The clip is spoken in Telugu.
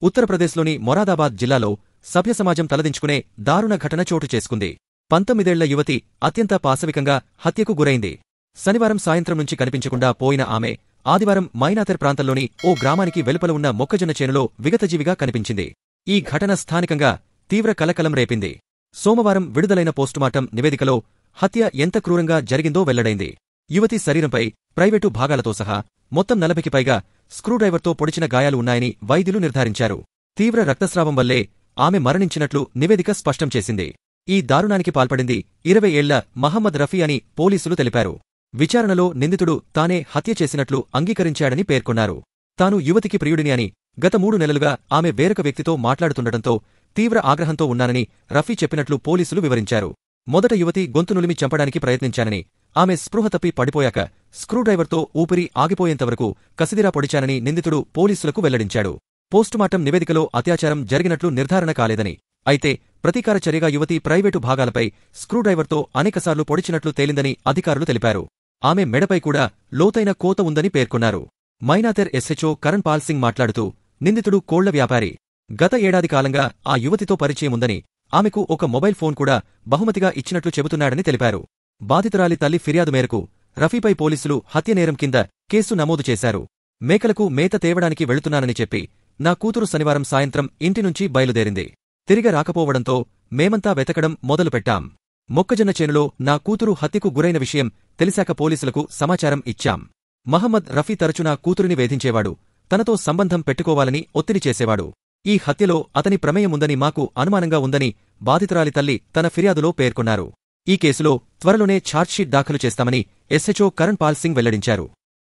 ఉత్తరప్రదేశ్లోని మొరాదాబాద్ జిల్లాలో సభ్యసమాజం తలదించుకునే దారుణ ఘటన చోటు చేసుకుంది. 19 ఏళ్ల యువతి అత్యంత పాశవికంగా హత్యకు గురైంది. శనివారం సాయంత్రం నుంచి కనిపించకుండా పోయిన ఆమె ఆదివారం మైనాతెర్ ప్రాంతంలోని ఓ గ్రామానికి వెలుపల ఉన్న మొక్కజొన్న చేనులో విగతజీవిగా కనిపించింది. ఈ ఘటన స్థానికంగా తీవ్ర కలకలం రేపింది. సోమవారం విడుదలైన పోస్టుమార్టం నివేదికలో హత్య ఎంత క్రూరంగా జరిగిందో వెల్లడైంది. యువతి శరీరంపై ప్రైవేటు భాగాలతో సహా మొత్తం 40కి పైగా స్క్రూడ్రైవర్తో పొడిచిన గాయాలు ఉన్నాయని వైద్యులు నిర్ధారించారు. తీవ్ర రక్తస్రావం వల్లే ఆమె మరణించినట్లు నివేదిక స్పష్టం చేసింది. ఈ దారుణానికి పాల్పడింది 20 ఏళ్ల మహమ్మద్ రఫీ అని పోలీసులు తెలిపారు. విచారణలో నిందితుడు తానే హత్య చేసినట్లు అంగీకరించాడని పేర్కొన్నారు. తాను యువతికి ప్రియుడిని అని, గత 3 నెలలుగా ఆమె వేరొక వ్యక్తితో మాట్లాడుతుండటంతో తీవ్ర ఆగ్రహంతో ఉన్నానని రఫీ చెప్పినట్లు పోలీసులు వివరించారు. మొదట యువతి గొంతు నులిమి చంపడానికి ప్రయత్నించానని, ఆమె స్పృహ తప్పి పడిపోయాక స్క్రూడ్రైవర్తో ఊపిరి ఆగిపోయేంతవరకు కసిదిరా పొడిచానని నిందితుడు పోలీసులకు వెల్లడించాడు. పోస్టుమార్టం నివేదికలో అత్యాచారం జరిగినట్లు నిర్ధారణ కాలేదని, అయితే ప్రతీకార చర్యగా యువతి ప్రైవేటు భాగాలపై స్క్రూడ్రైవర్తో అనేకసార్లు పొడిచినట్లు తేలిందని అధికారులు తెలిపారు. ఆమె మెడపై కూడా లోతైన కోత ఉందని పేర్కొన్నారు. మైనాతెర్ ఎస్హెచ్ఓ కరణ్ పాల్ సింగ్ మాట్లాడుతూ, నిందితుడు కోళ్ల వ్యాపారి. గత ఏడాది కాలంగా ఆ యువతితో పరిచయం ఉందని, ఆమెకు ఒక మొబైల్ ఫోన్ కూడా బహుమతిగా ఇచ్చినట్లు చెబుతున్నాడని తెలిపారు. బాధితురాలి తల్లి ఫిర్యాదు మేరకు రఫీపై పోలీసులు హత్యనేరం కింద కేసు నమోదు చేశారు. మేకలకు మేత తేవడానికి వెళుతున్నానని చెప్పి నా కూతురు శనివారం సాయంత్రం ఇంటి నుంచి బయలుదేరింది. తిరిగి రాకపోవడంతో మేమంతా వెతకడం మొదలుపెట్టాం. మొక్కజొన్న చేనులో నా కూతురు హత్యకు గురైన విషయం తెలిసాక పోలీసులకు సమాచారం ఇచ్చాం. మహమ్మద్ రఫీ తరచు నా కూతురిని వేధించేవాడు, తనతో సంబంధం పెట్టుకోవాలని ఒత్తిడి చేసేవాడు. ఈ హత్యలో అతని ప్రమేయం ఉందని మాకు అనుమానంగా ఉందని బాధితురాలి తల్లి తన ఫిర్యాదులో పేర్కొన్నారు. ఈ కేసులో త్వరలోనే ఛార్జ్షీట్ దాఖలు చేస్తామని ఎస్హెచ్ఓ కరణ్ పాల్ సింగ్ వెల్లడించారు.